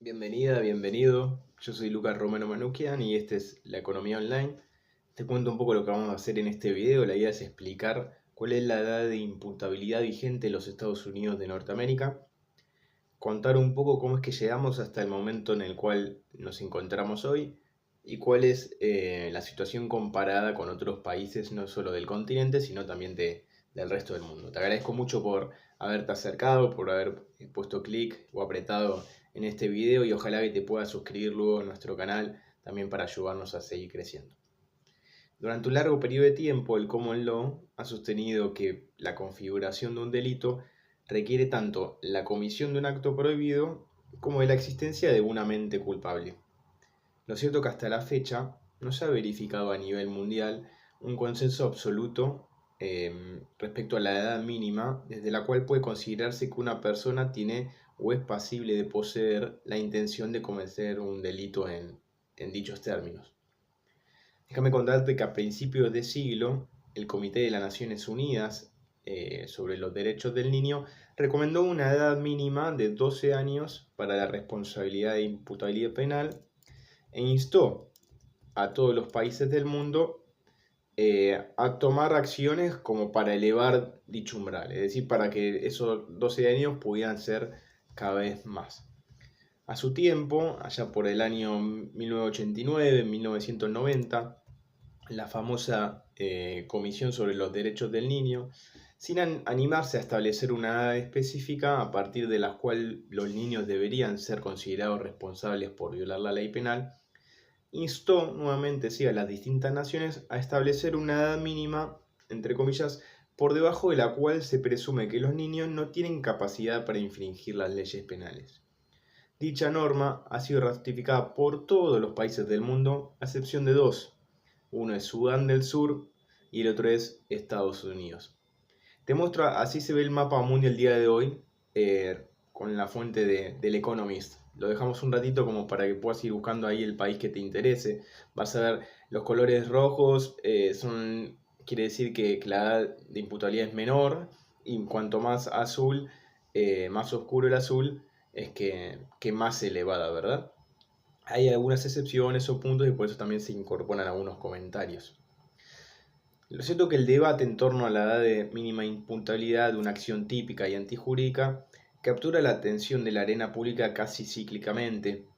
Bienvenida, bienvenido. Yo soy Lucas Romero Manuquian y este es La Economía Online. Te cuento un poco lo que vamos a hacer en este video. La idea es explicar cuál es la edad de imputabilidad vigente en los Estados Unidos de Norteamérica, contar un poco cómo es que llegamos hasta el momento en el cual nos encontramos hoy y cuál es la situación comparada con otros países, no solo del continente, sino también del resto del mundo. Te agradezco mucho por haberte acercado, por haber puesto clic o apretado en este video y ojalá que te puedas suscribir luego a nuestro canal también para ayudarnos a seguir creciendo. Durante un largo periodo de tiempo, el common law ha sostenido que la configuración de un delito requiere tanto la comisión de un acto prohibido como de la existencia de una mente culpable. Lo cierto es que hasta la fecha no se ha verificado a nivel mundial un consenso absoluto respecto a la edad mínima desde la cual puede considerarse que una persona tiene o es pasible de poseer la intención de cometer un delito en dichos términos. Déjame contarte que a principios de siglo, el Comité de las Naciones Unidas sobre los Derechos del Niño recomendó una edad mínima de 12 años para la responsabilidad de imputabilidad penal e instó a todos los países del mundo a tomar acciones como para elevar dicho umbral, es decir, para que esos 12 años pudieran ser cada vez más. A su tiempo, allá por el año 1989, 1990, la famosa Comisión sobre los Derechos del Niño, sin animarse a establecer una edad específica a partir de la cual los niños deberían ser considerados responsables por violar la ley penal, instó nuevamente sí, a las distintas naciones a establecer una edad mínima, entre comillas, por debajo de la cual se presume que los niños no tienen capacidad para infringir las leyes penales. Dicha norma ha sido ratificada por todos los países del mundo, a excepción de dos. Uno es Sudán del Sur y el otro es Estados Unidos. Te muestro, así se ve el mapa mundial el día de hoy con la fuente del Economist. Lo dejamos un ratito como para que puedas ir buscando ahí el país que te interese. Vas a ver los colores rojos, quiere decir que la edad de imputabilidad es menor, y cuanto más azul, más oscuro el azul, es que más elevada, ¿verdad? Hay algunas excepciones o puntos y por eso también se incorporan algunos comentarios. Lo cierto es que el debate en torno a la edad de mínima imputabilidad de una acción típica y antijurídica captura la atención de la arena pública casi cíclicamente,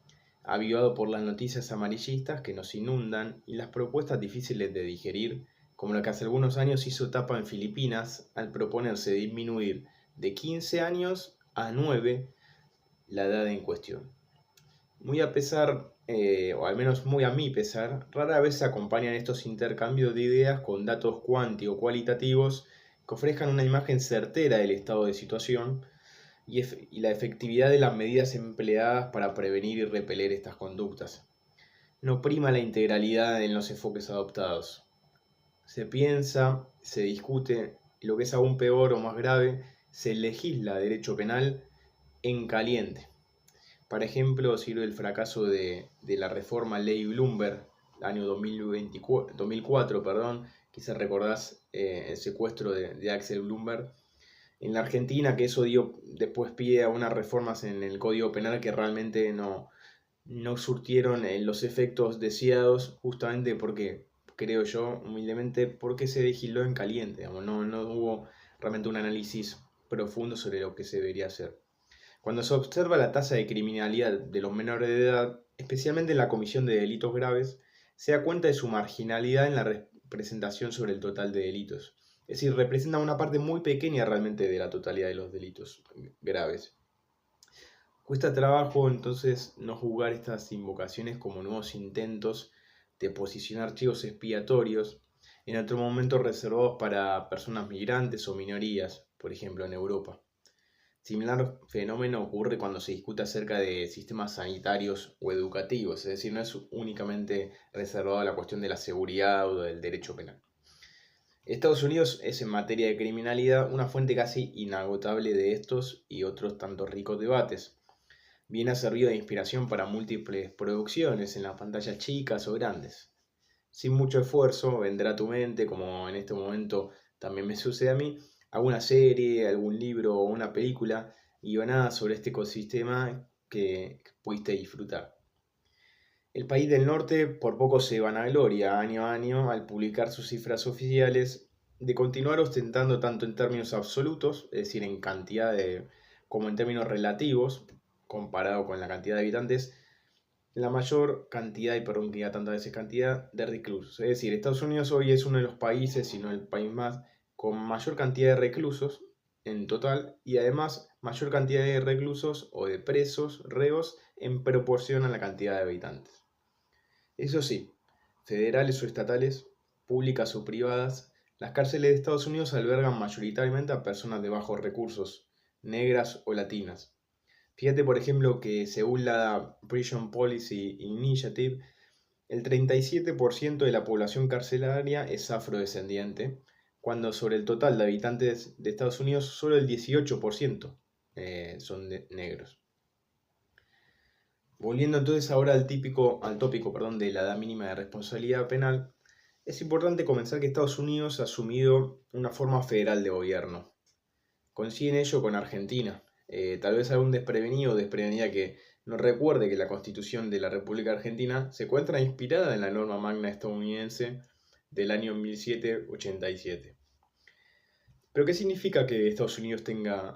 avivado por las noticias amarillistas que nos inundan y las propuestas difíciles de digerir, como la que hace algunos años hizo tapa en Filipinas al proponerse disminuir de 15 años a 9 la edad en cuestión. Muy a pesar, o al menos muy a mi pesar, rara vez se acompañan estos intercambios de ideas con datos cuanti o cualitativos que ofrezcan una imagen certera del estado de situación y la efectividad de las medidas empleadas para prevenir y repeler estas conductas. No prima la integralidad en los enfoques adoptados. Se piensa, se discute y lo que es aún peor o más grave, se legisla derecho penal en caliente. Para ejemplo, sirve el fracaso de la reforma Ley Bloomberg, año 2004, quizás recordás el secuestro de Axel Bloomberg en la Argentina, que eso dio después pie a unas reformas en el Código Penal que realmente no surtieron los efectos deseados, justamente porque, creo yo, humildemente, porque se legisló en caliente, digamos, no hubo realmente un análisis profundo sobre lo que se debería hacer. Cuando se observa la tasa de criminalidad de los menores de edad, especialmente en la comisión de delitos graves, se da cuenta de su marginalidad en la representación sobre el total de delitos. Es decir, representa una parte muy pequeña realmente de la totalidad de los delitos graves. Cuesta trabajo entonces no juzgar estas invocaciones como nuevos intentos de posicionar archivos expiatorios en otro momento reservados para personas migrantes o minorías, por ejemplo en Europa. Similar fenómeno ocurre cuando se discute acerca de sistemas sanitarios o educativos, es decir, no es únicamente reservado a la cuestión de la seguridad o del derecho penal. Estados Unidos es en materia de criminalidad una fuente casi inagotable de estos y otros tantos ricos debates. Bien ha servido de inspiración para múltiples producciones en las pantallas chicas o grandes. Sin mucho esfuerzo vendrá a tu mente, como en este momento también me sucede a mí, alguna serie, algún libro o una película guionada sobre este ecosistema que pudiste disfrutar. El país del norte por poco se vanagloria año a año al publicar sus cifras oficiales de continuar ostentando tanto en términos absolutos, es decir, en como en términos relativos, comparado con la cantidad de habitantes, la mayor cantidad, y perdón que diga tantas veces cantidad, de reclusos. Es decir, Estados Unidos hoy es uno de los países, si no el país más, con mayor cantidad de reclusos en total y además mayor cantidad de reclusos o de presos, reos, en proporción a la cantidad de habitantes. Eso sí, federales o estatales, públicas o privadas, las cárceles de Estados Unidos albergan mayoritariamente a personas de bajos recursos, negras o latinas. Fíjate, por ejemplo, que según la Prison Policy Initiative, el 37% de la población carcelaria es afrodescendiente, cuando sobre el total de habitantes de Estados Unidos solo el 18% son negros. Volviendo entonces ahora al tópico, de la edad mínima de responsabilidad penal, es importante comenzar que Estados Unidos ha asumido una forma federal de gobierno. Coincide en ello con Argentina. Tal vez algún desprevenido o desprevenida que no recuerde que la Constitución de la República Argentina se encuentra inspirada en la norma magna estadounidense del año 1787. ¿Pero qué significa que Estados Unidos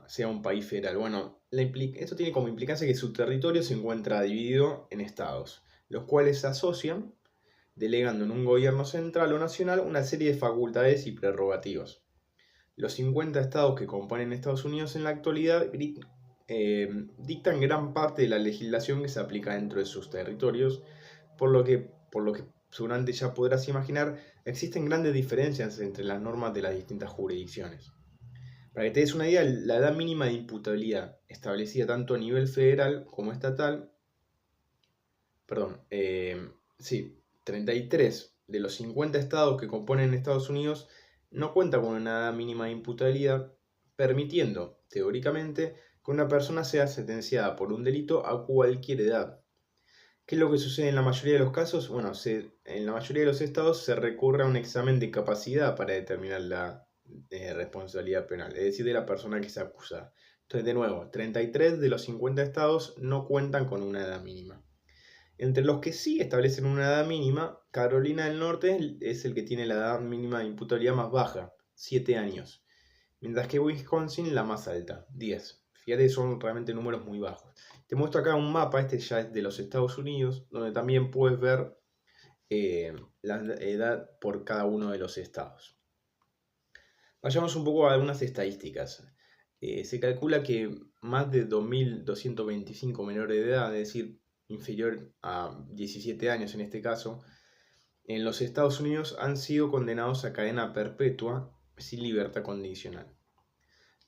sea un país federal? Bueno, esto tiene como implicancia que su territorio se encuentra dividido en estados, los cuales se asocian, delegando en un gobierno central o nacional una serie de facultades y prerrogativas. Los 50 estados que componen Estados Unidos en la actualidad dictan gran parte de la legislación que se aplica dentro de sus territorios, por lo que seguramente ya podrás imaginar, existen grandes diferencias entre las normas de las distintas jurisdicciones. Para que te des una idea, la edad mínima de imputabilidad establecida tanto a nivel federal como estatal, 33 de los 50 estados que componen Estados Unidos no cuenta con una edad mínima de imputabilidad, permitiendo, teóricamente, que una persona sea sentenciada por un delito a cualquier edad. ¿Qué es lo que sucede en la mayoría de los casos? Bueno, en la mayoría de los estados se recurre a un examen de capacidad para determinar la responsabilidad penal, es decir, de la persona que se acusa. Entonces, de nuevo, 33 de los 50 estados no cuentan con una edad mínima. Entre los que sí establecen una edad mínima, Carolina del Norte es el que tiene la edad mínima de imputabilidad más baja, 7 años, mientras que Wisconsin la más alta, 10. Fíjate, son realmente números muy bajos. Te muestro acá un mapa, este ya es de los Estados Unidos, donde también puedes ver la edad por cada uno de los estados. Vayamos un poco a algunas estadísticas. Se calcula que más de 2.225 menores de edad, es decir, inferior a 17 años en este caso, en los Estados Unidos han sido condenados a cadena perpetua sin libertad condicional.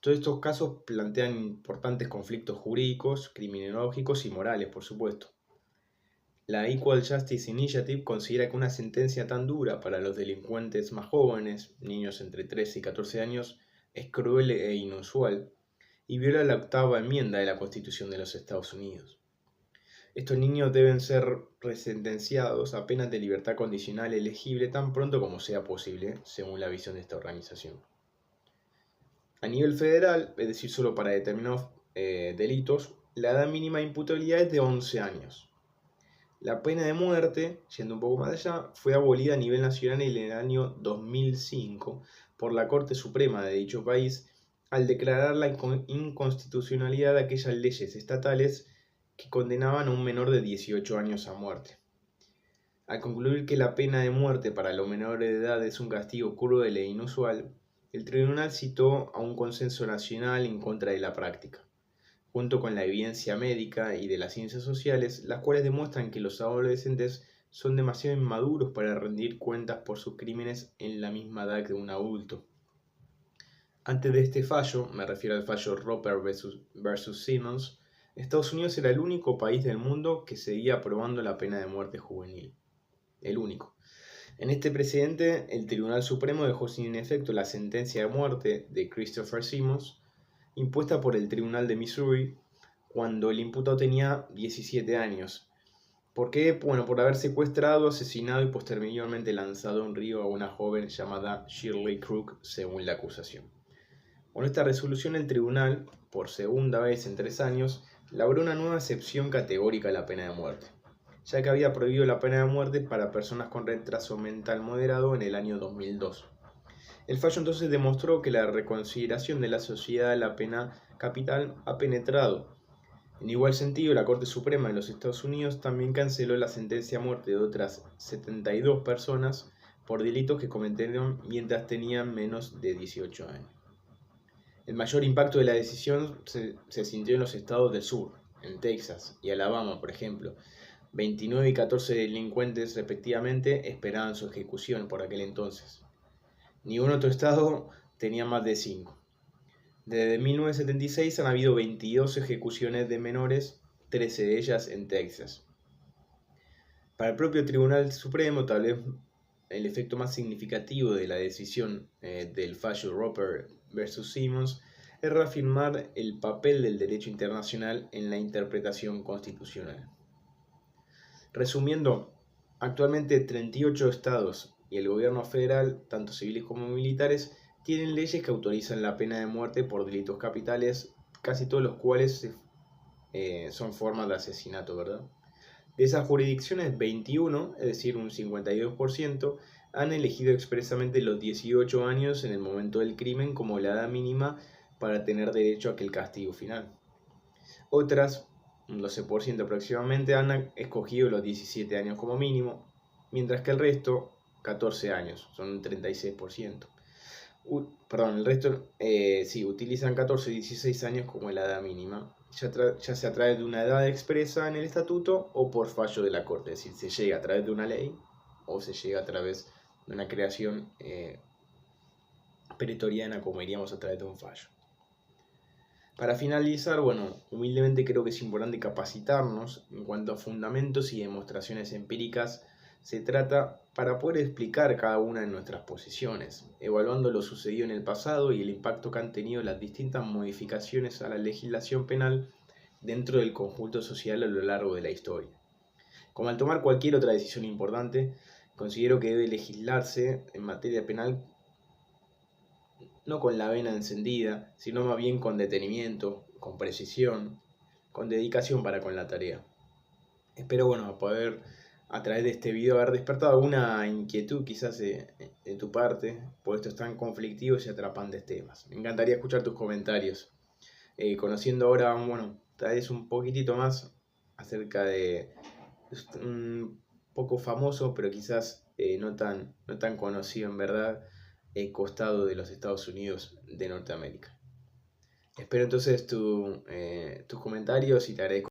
Todos estos casos plantean importantes conflictos jurídicos, criminológicos y morales, por supuesto. La Equal Justice Initiative considera que una sentencia tan dura para los delincuentes más jóvenes, niños entre 13 y 14 años, es cruel e inusual y viola la octava enmienda de la Constitución de los Estados Unidos. Estos niños deben ser resentenciados a penas de libertad condicional elegible tan pronto como sea posible, según la visión de esta organización. A nivel federal, es decir, solo para determinados delitos, la edad mínima de imputabilidad es de 11 años. La pena de muerte, yendo un poco más allá, fue abolida a nivel nacional en el año 2005 por la Corte Suprema de dicho país al declarar la inconstitucionalidad de aquellas leyes estatales que condenaban a un menor de 18 años a muerte. Al concluir que la pena de muerte para los menores de edad es un castigo cruel e inusual, el tribunal citó a un consenso nacional en contra de la práctica, junto con la evidencia médica y de las ciencias sociales, las cuales demuestran que los adolescentes son demasiado inmaduros para rendir cuentas por sus crímenes en la misma edad que un adulto. Antes de este fallo, me refiero al fallo Roper versus Simmons, Estados Unidos era el único país del mundo que seguía aprobando la pena de muerte juvenil. El único. En este precedente, el Tribunal Supremo dejó sin efecto la sentencia de muerte de Christopher Simmons, impuesta por el Tribunal de Missouri cuando el imputado tenía 17 años. ¿Por qué? Bueno, por haber secuestrado, asesinado y posteriormente lanzado a un río a una joven llamada Shirley Crook, según la acusación. Con esta resolución el tribunal, por segunda vez en 3 años, labró una nueva excepción categórica a la pena de muerte, ya que había prohibido la pena de muerte para personas con retraso mental moderado en el año 2002. El fallo entonces demostró que la reconsideración de la sociedad de la pena capital ha penetrado. En igual sentido, la Corte Suprema de los Estados Unidos también canceló la sentencia a muerte de otras 72 personas por delitos que cometieron mientras tenían menos de 18 años. El mayor impacto de la decisión se sintió en los estados del sur, en Texas y Alabama, por ejemplo. 29 y 14 delincuentes respectivamente esperaban su ejecución por aquel entonces. Ningún otro estado tenía más de 5. Desde 1976 han habido 22 ejecuciones de menores, 13 de ellas en Texas. Para el propio Tribunal Supremo, tal vez el efecto más significativo de la decisión del fallo Roper versus Simmons es reafirmar el papel del derecho internacional en la interpretación constitucional. Resumiendo, actualmente 38 estados y el gobierno federal, tanto civiles como militares, tienen leyes que autorizan la pena de muerte por delitos capitales, casi todos los cuales son formas de asesinato, ¿verdad? De esas jurisdicciones, 21, es decir, un 52%, han elegido expresamente los 18 años en el momento del crimen como la edad mínima para tener derecho a aquel castigo final. Otras, un 12% aproximadamente, han escogido los 17 años como mínimo, mientras que el resto, 14 años, son un 36%. El resto utilizan 14 y 16 años como la edad mínima, ya sea a través de una edad expresa en el estatuto o por fallo de la Corte, es decir, se llega a través de una ley o se llega a través de una creación pretoriana, como diríamos, a través de un fallo. Para finalizar, humildemente creo que es importante capacitarnos en cuanto a fundamentos y demostraciones empíricas se trata para poder explicar cada una de nuestras posiciones, evaluando lo sucedido en el pasado y el impacto que han tenido las distintas modificaciones a la legislación penal dentro del conjunto social a lo largo de la historia. Como al tomar cualquier otra decisión importante, considero que debe legislarse en materia penal no con la vena encendida, sino más bien con detenimiento, con precisión, con dedicación para con la tarea. Espero poder a través de este video haber despertado alguna inquietud quizás de tu parte por estos tan conflictivos y atrapantes temas. Me encantaría escuchar tus comentarios. Conociendo ahora, tal vez un poquitito más acerca de un poco famoso, pero quizás no tan conocido en verdad, costado de los Estados Unidos de Norteamérica. Espero entonces tus comentarios y te agradezco.